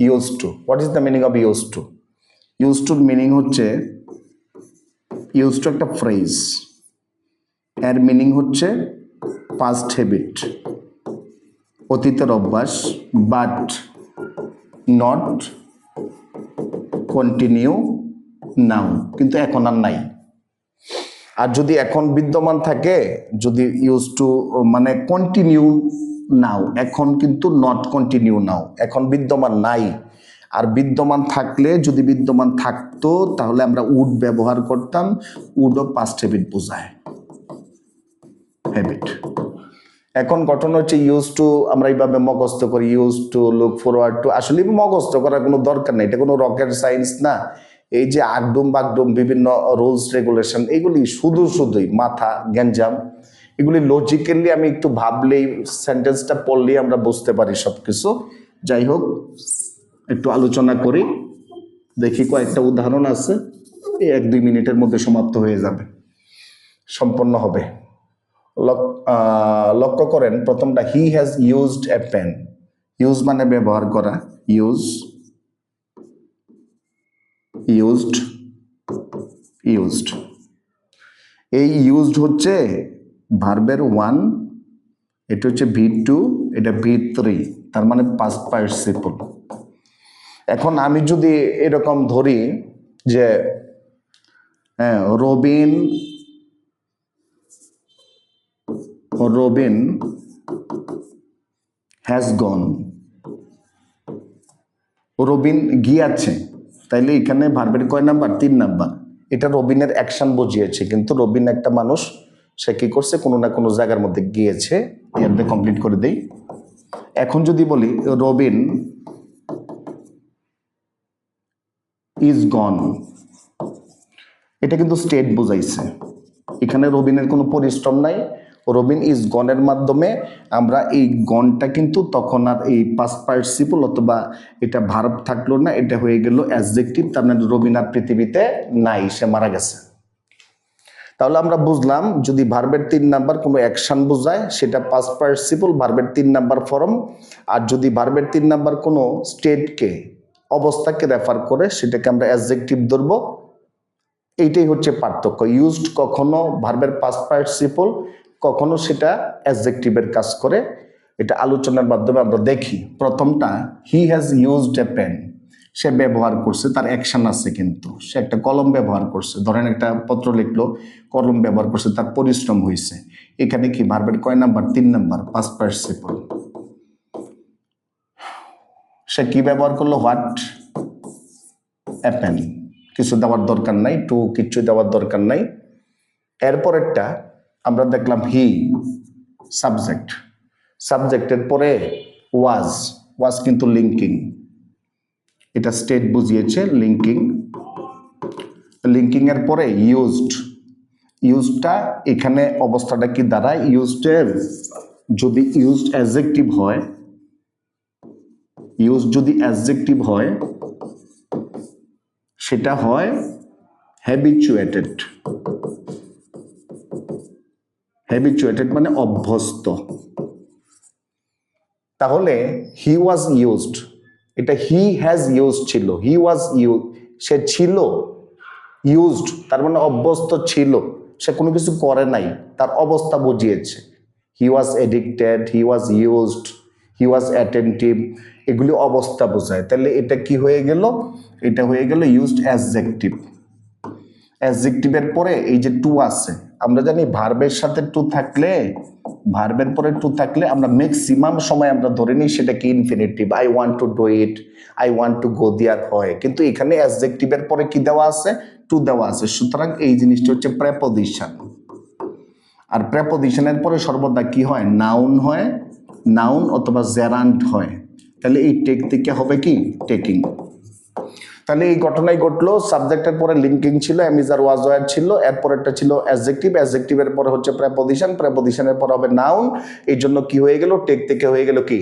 Use to. What is the meaning of use to? Use tour meaning হচ্ছে, use to একটা phrase, এর meaning হচ্ছে past habit, অতীতের অভ্যাস, বাট নট কন্টিনিউ নাও, কিন্তু এখন আর নাই। আর যদি এখন বিদ্যমান থাকে, যদি ইউজ টু মানে কন্টিনিউ নাও, এখন কিন্তু নট কন্টিনিউ নাও, এখন বিদ্যমান নাই। আর বিদ্যমান থাকলে, যদি বিদ্যমান থাকতো তাহলে আমরা উড ব্যবহার করতাম, উডও পাস্ট হ্যাবিট বোঝায়, হ্যাবিট। এখন ঘটনা হচ্ছে ইউজ টু আমরা এইভাবে মুখস্থ করি, use to, look forward to, আসলে মুখস্থ করার কোনো দরকার নেই, এটা কোনো রকেট সায়েন্স না। এই যে আগডুম বাগডুম বিভিন্ন রুলস রেগুলেশন, এগুলি শুধুই মাথা গ্যাঞ্জাম। এগুলি লজিক্যালি আমি একটু ভাবলেই, সেন্টেন্সটা পড়লেই আমরা বুঝতে পারি সব কিছু। যাই হোক, একটু আলোচনা করি, দেখি কয়েকটা উদাহরণ আছে, এই 1-2 মিনিটের মধ্যে সমাপ্ত হয়ে যাবে, সম্পন্ন হবে। লক্ষ্য করেন প্রথমটা, he has used a pen. Use মানে ব্যবহার করা, ইউজড। এই ইউজড হচ্ছে ভার্বের 1, এটা হচ্ছে V2, এটা V3, তার মানে পাস্ট পার্টিসিপল। এখন আমি যদি এরকম ধরি যে রবিন হ্যাজ গন, রবিন গিয়াছে, তাইলে এখানে ভার্বের কয় নাম্বার? 3 নাম্বার। এটা রবিনের অ্যাকশন বুঝিয়েছে, কিন্তু রবিন একটা মানুষ, সে কি করছে, কোনো না কোনো জায়গার মধ্যে গিয়েছে। এর কমপ্লিট করে দেই। এখন যদি বলি রবিন ইজ গন, এটা কিন্তু স্টেট বুঝাইছে, এখানে রবিনের কোনো পরিশ্রম নাই। রবিন ইজ গনের মাধ্যমে আমরা এই গনটা কিন্তু তখন আর এই পাস্ট পার্টিসিপল অথবা এটা ভার্ব থাকলো না, এটা হয়ে গেল অ্যাডজেক্টিভ। তার মানে রবিন আর পৃথিবীতে নাই, সে মারা গেছে। তাহলে আমরা বুঝলাম, যদি ভার্বের 3 নাম্বার কোনো অ্যাকশন বোঝায় সেটা পাস্ট পার্টিসিপল, ভার্বের 3 নাম্বার ফর্ম। আর যদি ভার্বের 3 নাম্বার কোনো স্টেটকে, অবস্থাকে রেফার করে, সেটাকে আমরা অ্যাডজেক্টিভ ধরবো। এইটাই হচ্ছে পার্থক্য। ইউজড কখনো ভার্বের পাস্ট পার্টিসিপল, কখনো সেটা অ্যাডজেক্টিভের কাজ করে। এটা আলোচনার মাধ্যমে আমরা দেখি। প্রথমটা, he has used a pen, সে ব্যবহার করছে, তার অ্যাকশন আছে, কিন্তু সে একটা কলম ব্যবহার করছে। ধরেন একটা পত্র লিখলো, কলম ব্যবহার করছে, তার পরিশ্রম হয়েছে। এখানে কি ভার্বের কয় নাম্বার? 3 number, past participle. সে কি ব্যবহার করলো? হোয়াট এ পেন, কিছু দেওয়ার দরকার নাই, টু কিচ্ছু দেওয়ার দরকার নাই। এরপরেরটা আমরা দেখলাম হি, সাবজেক্ট, সাবজেক্টের পরে ওয়াজ কিন্তু লিঙ্কিং, এটা স্টেট বুঝিয়েছে, লিঙ্কিং এর পরে ইউজডটা এখানে অবস্থাটা কি দাঁড়ায়? ইউজডের যদি ইউজড অ্যাডজেক্টিভ হয়, যদি অ্যাডজেক্টিভ হয়, সেটা হয় হ্যাবিচুয়েটেড মানে অভ্যস্ত। তাহলে হি ওয়াজ ইউজড, এটা হি হ্যাজ ইউজড ছিল, হি ওয়াজ সে ছিল ইউজড, তার মানে অভ্যস্ত ছিল, সে কোনো কিছু করে নাই, তার অবস্থা বুঝিয়েছে। He was addicted, he was used, he was attentive, এগুলি অবস্থা বোঝায়। তাহলে এটা কি হয়ে গেল? এটা হয়ে গেল ইউজড অ্যাডজেক্টিভ। অ্যাডজেক্টিভের পরে এই যে টু আছে, আমরা জানি ভার্বের সাথে টু থাকলে, ভার্বের পরে টু থাকলে আমরা ম্যাক্সিমাম সময় আমরা ধরে নিই সেটা কি infinitive. I want to do it, I want to go there হয়, কিন্তু এখানে অ্যাডজেক্টিভের পরে কি দেওয়া আছে? টু দেওয়া আছে। সুতরাং এই জিনিসটা হচ্ছে প্রেপোজিশন। আর প্রেপোজিশনের পরে সর্বদা কি হয়? নাউন হয়, নাউন অথবা জেরান্ড হয়। তাহলে এই টেক থেকে হবে কি? টেকিং। তাহলে এই ঘটনাই ঘটলো, সাবজেক্টের পরে লিঙ্কিং ছিল, এমিজার ওয়াজ ওয়ার ছিল, এরপরেরটা ছিল অ্যাডজেক্টিভ, অ্যাডজেক্টিভের পরে হচ্ছে প্রেপোজিশন, প্রেপোজিশনের পরে হবে নাউন। এই জন্য কি হয়ে গেল? টেক থেকে হয়ে গেল কি?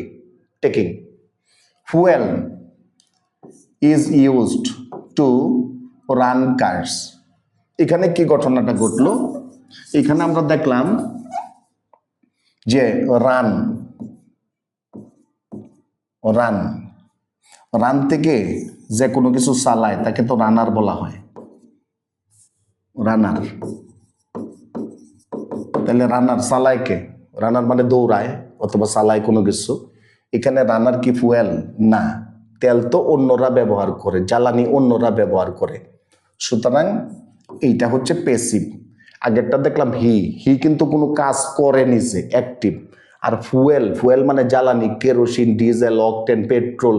Taking. Fuel is used to run cars, এখানে কি ঘটনাটা ঘটলো? এখানে আমরা দেখলাম যে রান রান থেকে যে কোনো কিছু চালায় তাকে তো রানার বলা হয়, রানার। তাহলে রানার চালায় কে? রানার মানে দৌড়ায় অথবা চালায় কোনো কিছু। এখানে রানার কি ফুয়েল? না, তেল তো অন্যরা ব্যবহার করে, জ্বালানি অন্যরা ব্যবহার করে, সুতরাং এইটা হচ্ছে প্যাসিভ। আগেরটা দেখলাম হি কিন্তু কোনো কাজ করে নিছে, অ্যাক্টিভ। আর ফুয়েল মানে জ্বালানি, কেরোসিন, ডিজেল, অকটেন, পেট্রোল,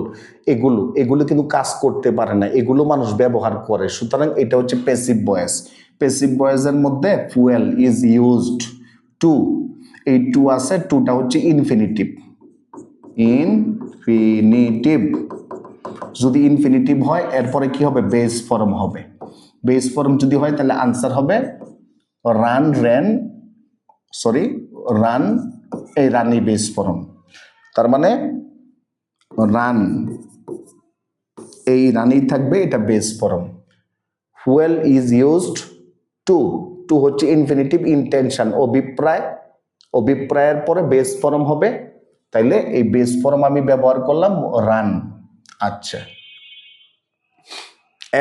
এগুলো কিন্তু কাজ করতে পারে না, এগুলো মানুষ ব্যবহার করে, সুতরাং এটা হচ্ছে প্যাসিভ ভয়েস। প্যাসিভ ভয়েসের মধ্যে ফুয়েল ইজ ইউজড টু, এই টু আছে, টুটা হচ্ছে ইনফিনিটিভ। ইনফিনিটিভ যদি ইনফিনিটিভ হয় এরপরে কি হবে? বেস ফর্ম হবে। বেস ফর্ম যদি হয় তাহলে আনসার হবে রান, রান, এই রানি বেস ফর্ম। তার মানে রান, এই রানি থাকবে, এটা base form. Fuel is used two হচ্ছে ইনফিনিটিভ, ইন্টেনশন, অভিপ্রায়, অভিপ্রায়ের পরে বেস ফর্ম হবে, তাইলে এই বেস ফর্ম আমি ব্যবহার করলাম রান। আচ্ছা,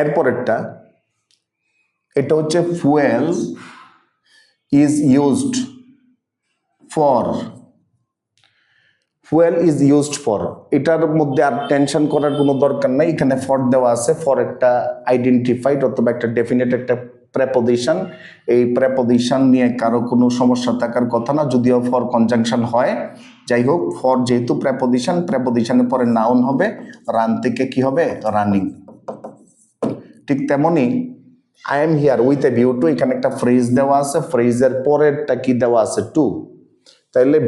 এরপরেরটা, এটা হচ্ছে fuel is used for, fuel is used for, এটার মধ্যে আর টেনশন করার কোনো দরকার নাই, এখানে ফর দেওয়া আছে। ফর একটা আইডেন্টিফাইড অথবা একটা ডেফিনেট একটা প্রেপোজিশন, এই প্রেপোজিশন নিয়ে কারো কোনো সমস্যা থাকার কথা না, যদিও ফর কনজাংশন হয়। যাই হোক, ফর যেহেতু প্রেপোজিশন, প্রেপোজিশনের পরে নাউন হবে, রান থেকে কি হবে? রানিং। ঠিক তেমনি I am here with a view to, এখানে একটা ফ্রেজ দেওয়া আছে, ফ্রেজের পরেরটা কি দেওয়া আছে? টু। তাহলে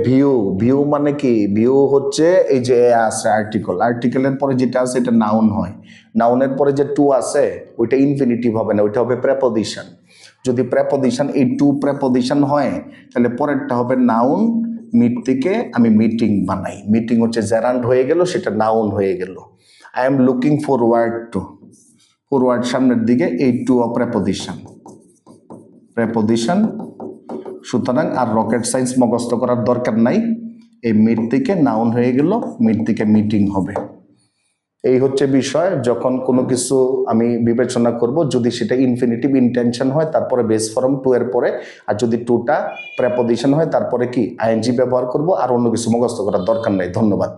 ভিউ মানে কি? ভিউ হচ্ছে এই যে আছে আর্টিকেল, আর্টিকেলের পরে যেটা আছে এটা নাউন হয়, নাউনের পরে যে টু আছে ওইটা ইনফিনিটিভ হবে না, ওইটা হবে প্রেপোজিশন। যদি প্রেপোজিশন, এই টু প্রেপোজিশন হয় তাহলে পরেরটা হবে নাউন। মিট থেকে আমি মিটিং বানাই, মিটিং হচ্ছে জেরান্ড হয়ে গেল, সেটা নাউন হয়ে গেল। I am looking forward to, forward সামনের দিকে, এই টু অফ প্রেপোজিশন। সুতরাং আর রকেট সায়েন্স মুখস্থ করার দরকার নাই, এই মিট থেকে নাউন হয়ে গেল, মিট থেকে মিটিং হবে। এই হচ্ছে বিষয়, যখন কোনো কিছু আমি বিবেচনা করব, যদি সেটা ইনফিনিটিভ, ইন্টেনশন হয় তারপরে বেস ফর্ম টু এর পরে, আর যদি টুটা প্রেপোজিশন হয় তারপরে কি আইএনজি ব্যবহার করব, আর অন্য কিছু মুখস্থ করার দরকার নাই। ধন্যবাদ।